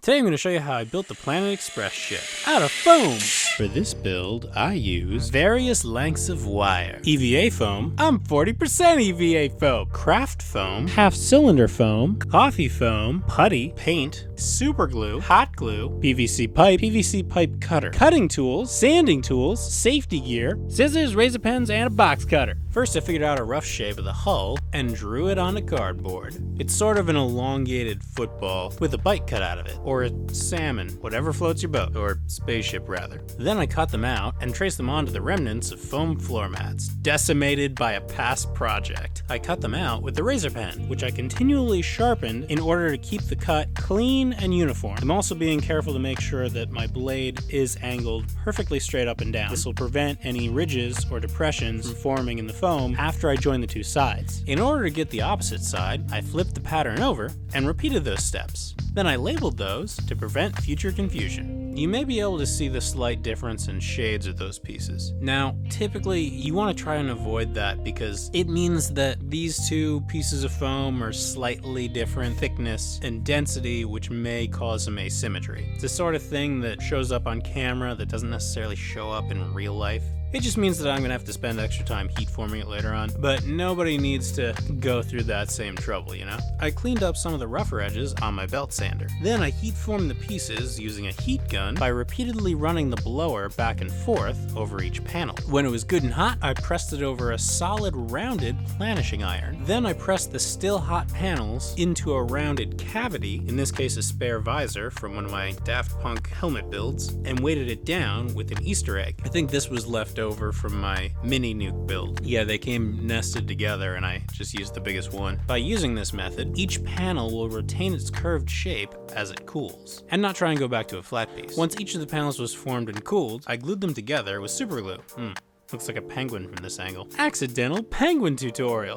Today I'm going to show you how I built the Planet Express ship out of foam. For this build, I use various lengths of wire. EVA foam, I'm 40% EVA foam. Craft foam, half cylinder foam, coffee foam, putty, paint, super glue, hot glue, PVC pipe cutter, cutting tools, sanding tools, safety gear, scissors, razor pens, and a box cutter. First I figured out a rough shape of the hull and drew it on a cardboard. It's sort of an elongated football with a bite cut out of it, or a salmon, whatever floats your boat, or spaceship rather. Then I cut them out and traced them onto the remnants of foam floor mats, decimated by a past project. I cut them out with the razor pen, which I continually sharpened in order to keep the cut clean and uniform. I'm also being careful to make sure that my blade is angled perfectly straight up and down. This will prevent any ridges or depressions from forming in the foam after I join the two sides. In order to get the opposite side, I flipped the pattern over and repeated those steps. Then I labeled those to prevent future confusion. You may be able to see the slight difference in shades of those pieces. Now, typically you want to try and avoid that because it means that these two pieces of foam are slightly different thickness and density, which may cause some asymmetry. It's the sort of thing that shows up on camera that doesn't necessarily show up in real life. It just means that I'm gonna have to spend extra time heat forming it later on, but nobody needs to go through that same trouble, you know? I cleaned up some of the rougher edges on my belt sander. Then I heat formed the pieces using a heat gun by repeatedly running the blower back and forth over each panel. When it was good and hot, I pressed it over a solid rounded planishing iron. Then I pressed the still hot panels into a rounded cavity, in this case a spare visor from one of my Daft Punk helmet builds, and weighted it down with an Easter egg. I think this was left over from my mini nuke build. Yeah, they came nested together and I just used the biggest one. By using this method, each panel will retain its curved shape as it cools, and not try and go back to a flat piece. Once each of the panels was formed and cooled, I glued them together with super glue. Looks like a penguin from this angle. Accidental penguin tutorial.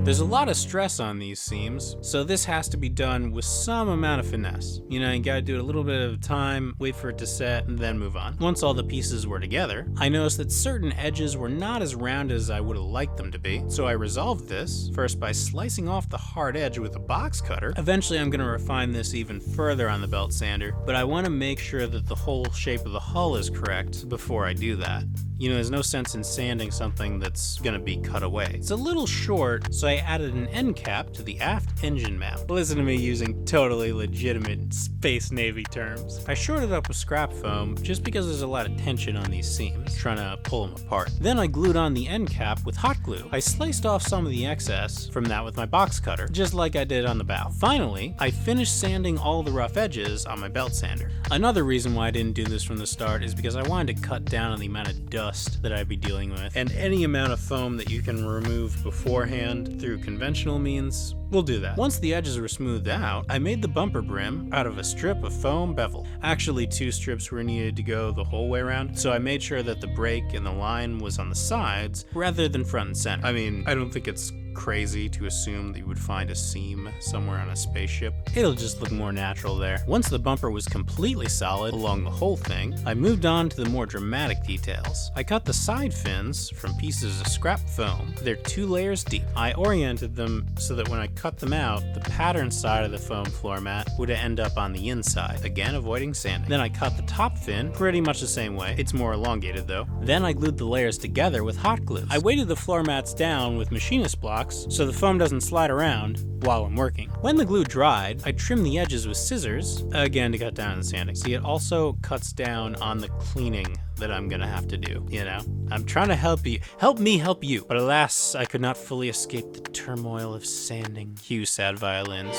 There's a lot of stress on these seams, so this has to be done with some amount of finesse. You know, you gotta do it a little bit at a time, wait for it to set, and then move on. Once all the pieces were together, I noticed that certain edges were not as round as I would have liked them to be, so I resolved this, first by slicing off the hard edge with a box cutter. Eventually I'm gonna refine this even further on the belt sander, but I wanna make sure that the whole shape of the hull is correct before I do that. You know, there's no sense in sanding something that's gonna be cut away. It's a little short, so I added an end cap to the aft engine mount. Listen to me using totally legitimate Space Navy terms. I shorted up with scrap foam just because there's a lot of tension on these seams, trying to pull them apart. Then I glued on the end cap with hot glue. I sliced off some of the excess from that with my box cutter, just like I did on the bow. Finally, I finished sanding all the rough edges on my belt sander. Another reason why I didn't do this from the start is because I wanted to cut down on the amount of dust that I'd be dealing with, and any amount of foam that you can remove beforehand through conventional means will do that. Once the edges were smoothed out, I made the bumper brim out of a strip of foam bevel. Actually, 2 strips were needed to go the whole way around, so I made sure that the break and the line was on the sides rather than front and center. I mean, I don't think it's crazy to assume that you would find a seam somewhere on a spaceship. It'll just look more natural there. Once the bumper was completely solid along the whole thing, I moved on to the more dramatic details. I cut the side fins from pieces of scrap foam. They're 2 layers deep. I oriented them so that when I cut them out, the pattern side of the foam floor mat would end up on the inside, again avoiding sanding. Then I cut the top fin pretty much the same way. It's more elongated though. Then I glued the layers together with hot glue. I weighted the floor mats down with machinist blocks so the foam doesn't slide around while I'm working. When the glue dried, I trimmed the edges with scissors, again to cut down on the sanding. See, it also cuts down on the cleaning that I'm gonna have to do, you know? I'm trying to help you. Help me help you. But alas, I could not fully escape the turmoil of sanding. Cue sad violins.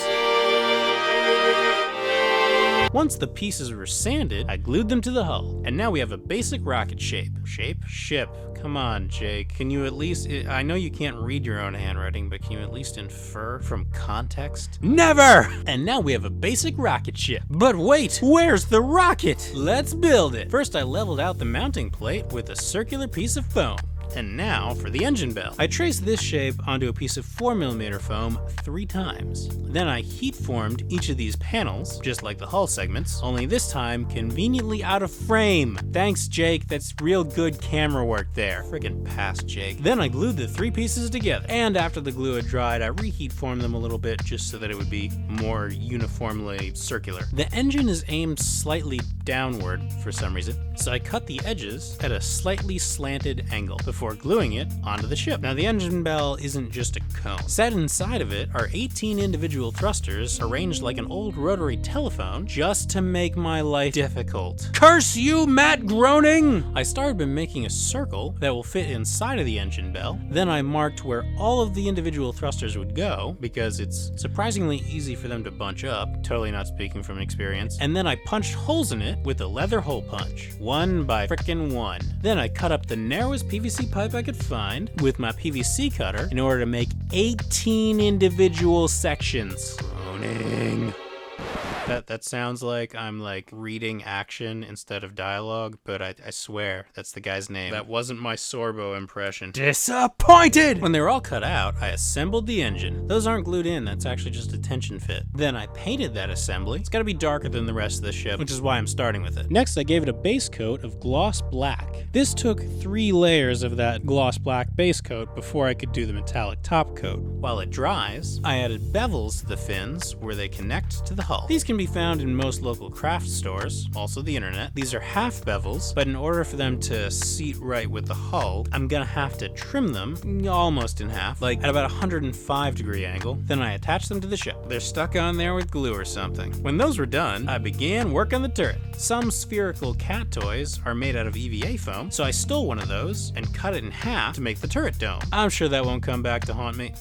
Once the pieces were sanded, I glued them to the hull, and now we have a basic rocket shape. Ship. Come on, Jake. Can you at least, I know you can't read your own handwriting, but can you at least infer from context? Never! And now we have a basic rocket ship. But wait, where's the rocket? Let's build it. First, I leveled out the mounting plate with a circular piece of foam. And now for the engine bell. I traced this shape onto a piece of 4mm foam 3 times. Then I heat formed each of these panels, just like the hull segments, only this time conveniently out of frame. Thanks, Jake, that's real good camera work there. Friggin' pass, Jake. Then I glued the 3 pieces together, and after the glue had dried, I reheat formed them a little bit just so that it would be more uniformly circular. The engine is aimed slightly downward for some reason, so I cut the edges at a slightly slanted angle before gluing it onto the ship. Now the engine bell isn't just a cone. Set inside of it are 18 individual thrusters arranged like an old rotary telephone just to make my life difficult. Curse you, Matt Groening! I started by making a circle that will fit inside of the engine bell. Then I marked where all of the individual thrusters would go because it's surprisingly easy for them to bunch up, totally not speaking from experience. And then I punched holes in it with a leather hole punch, 1 by frickin' 1. Then I cut up the narrowest PVC pipe I could find with my PVC cutter in order to make 18 individual sections. Groaning. That sounds like I'm like reading action instead of dialogue, but I swear that's the guy's name. That wasn't my Sorbo impression. Disappointed! When they were all cut out, I assembled the engine. Those aren't glued in, that's actually just a tension fit. Then I painted that assembly. It's gotta be darker than the rest of the ship, which is why I'm starting with it. Next, I gave it a base coat of gloss black. This took 3 layers of that gloss black base coat before I could do the metallic top coat. While it dries, I added bevels to the fins where they connect to the hull. These can be found in most local craft stores, also the internet. These are half bevels, but in order for them to seat right with the hull, I'm gonna have to trim them almost in half, like at about a 105-degree angle. Then I attach them to the ship. They're stuck on there with glue or something. When those were done, I began work on the turret. Some spherical cat toys are made out of EVA foam, so I stole one of those and cut it in half to make the turret dome. I'm sure that won't come back to haunt me.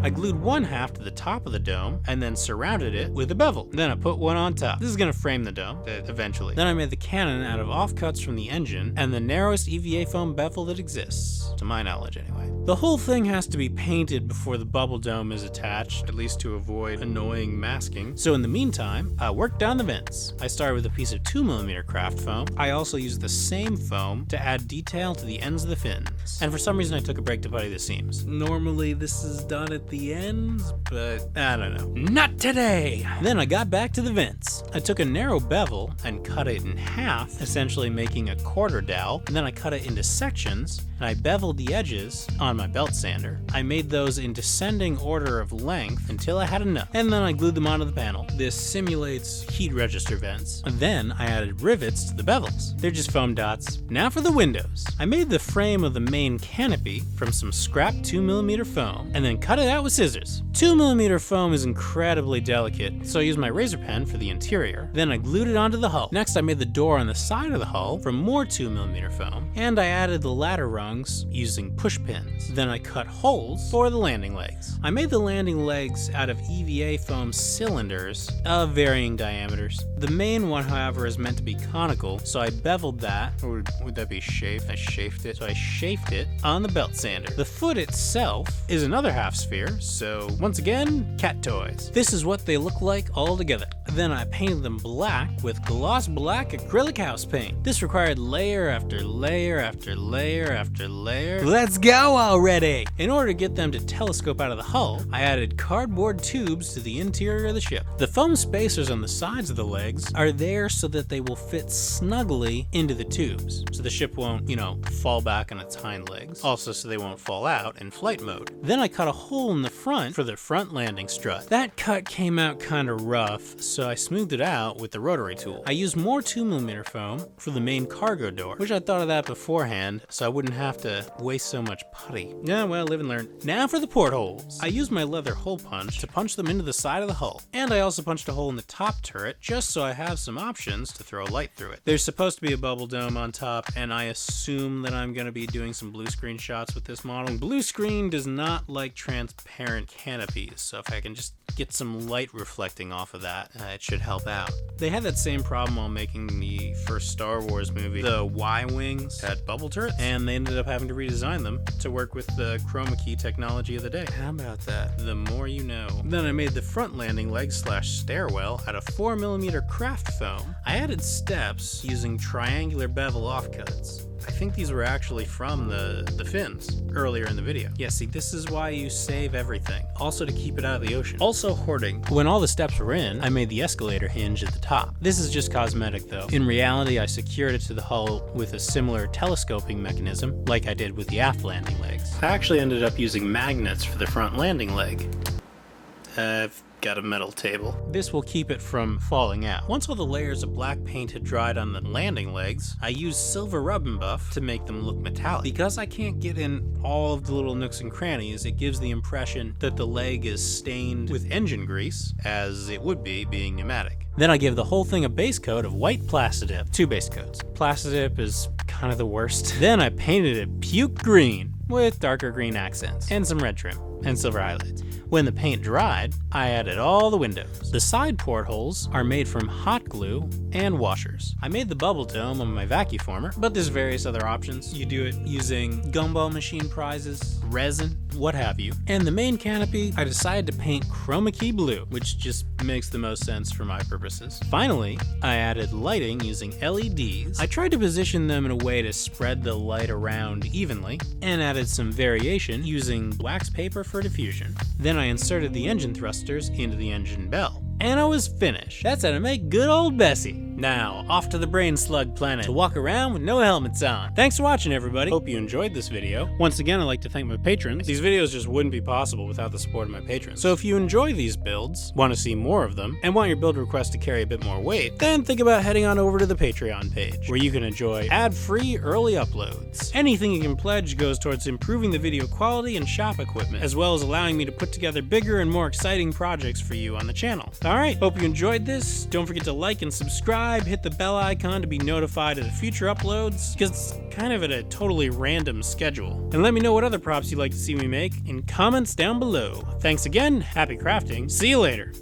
I glued one half to the top of the dome and then surrounded it with a bevel. Then I put one on top. This is gonna frame the dome, eventually. Then I made the cannon out of offcuts from the engine and the narrowest EVA foam bevel that exists, to my knowledge anyway. The whole thing has to be painted before the bubble dome is attached, at least to avoid annoying masking. So in the meantime, I worked down the vents. I started with a piece of 2mm craft foam. I also used the same foam to add detail to the ends of the fins. And for some reason I took a break to putty the seams. Normally this is done at the ends, but I don't know. Not today! Then I got back to the vents. I took a narrow bevel and cut it in half, essentially making a quarter dowel, and then I cut it into sections, and I beveled the edges on my belt sander. I made those in descending order of length until I had enough, and then I glued them onto the panel. This simulates heat register vents. And then I added rivets to the bevels. They're just foam dots. Now for the windows. I made the frame of the main canopy from some scrap 2mm foam, and then cut it out with scissors. 2mm foam is incredibly delicate, so I used my razor pen for the interior. Then I glued it onto the hull. Next I made the door on the side of the hull from more 2mm foam, and I added the ladder rungs using push pins. Then I cut holes for the landing legs. I made the landing legs out of EVA foam cylinders of varying diameters. The main one, however, is meant to be conical, so I beveled that, or would that be chafed? I chafed it. So I chafed it on the belt sander. The foot itself is another half sphere, so once again, cat toys. This is what they look like all together. Then I painted them black with gloss black acrylic house paint. This required layer after layer after layer after layer. Let's go already! In order to get them to telescope out of the hull, I added cardboard tubes to the interior of the ship. The foam spacers on the sides of the legs are there so that they will fit snugly into the tubes, so the ship won't, fall back on its hind legs. Also so they won't fall out in flight mode. Then I cut a hole in the front for the front landing strut. That cut came out kinda rough, so I smoothed it out with the rotary tool. I used more 2mm foam for the main cargo door, which I thought of that beforehand, so I wouldn't have to waste so much putty. Yeah, well, live and learn. Now for the portholes. I used my leather hole punch to punch them into the side of the hull, and I also punched a hole in the top turret just so I have some options to throw light through it. There's supposed to be a bubble dome on top, and I assume that I'm going to be doing some blue screen shots with this model. Blue screen does not like transparent canopies, so if I can just get some light reflecting off of that, it should help out. They had that same problem while making the first Star Wars movie. The Y-Wings had bubble turrets, and they ended up having to redesign them to work with the chroma key technology of the day. How about that? The more you know. Then I made the front landing leg / stairwell out of 4mm craft foam. I added steps using triangular bevel offcuts. I think these were actually from the fins earlier in the video. Yeah, see, this is why you save everything. Also to keep it out of the ocean. Also hoarding. When all the steps were in, I made the escalator hinge at the top. This is just cosmetic though. In reality, I secured it to the hull with a similar telescoping mechanism like I did with the aft landing legs. I actually ended up using magnets for the front landing leg. I've got a metal table. This will keep it from falling out. Once all the layers of black paint had dried on the landing legs, I used silver rub and buff to make them look metallic. Because I can't get in all of the little nooks and crannies, it gives the impression that the leg is stained with engine grease, as it would be being pneumatic. Then I gave the whole thing a base coat of white Plastidip. 2 base coats. Plastidip is kind of the worst. Then I painted it puke green with darker green accents and some red trim and silver highlights. When the paint dried, I added all the windows. The side portholes are made from hot glue and washers. I made the bubble dome on my vacuformer, but there's various other options. You do it using gumball machine prizes, resin, what have you. And the main canopy, I decided to paint chroma key blue, which just makes the most sense for my purposes. Finally, I added lighting using LEDs. I tried to position them in a way to spread the light around evenly, and added some variation using wax paper for diffusion. Then I inserted the engine thrusters into the engine bell. And I was finished. That's how to make good old Bessie. Now, off to the Brain Slug planet to walk around with no helmets on. Thanks for watching, everybody. Hope you enjoyed this video. Once again, I'd like to thank my patrons. These videos just wouldn't be possible without the support of my patrons. So if you enjoy these builds, want to see more of them, and want your build request to carry a bit more weight, then think about heading on over to the Patreon page, where you can enjoy ad-free early uploads. Anything you can pledge goes towards improving the video quality and shop equipment, as well as allowing me to put together bigger and more exciting projects for you on the channel. Alright, hope you enjoyed this. Don't forget to like and subscribe, hit the bell icon to be notified of the future uploads, because it's kind of at a totally random schedule. And let me know what other props you'd like to see me make in comments down below. Thanks again, happy crafting, see you later!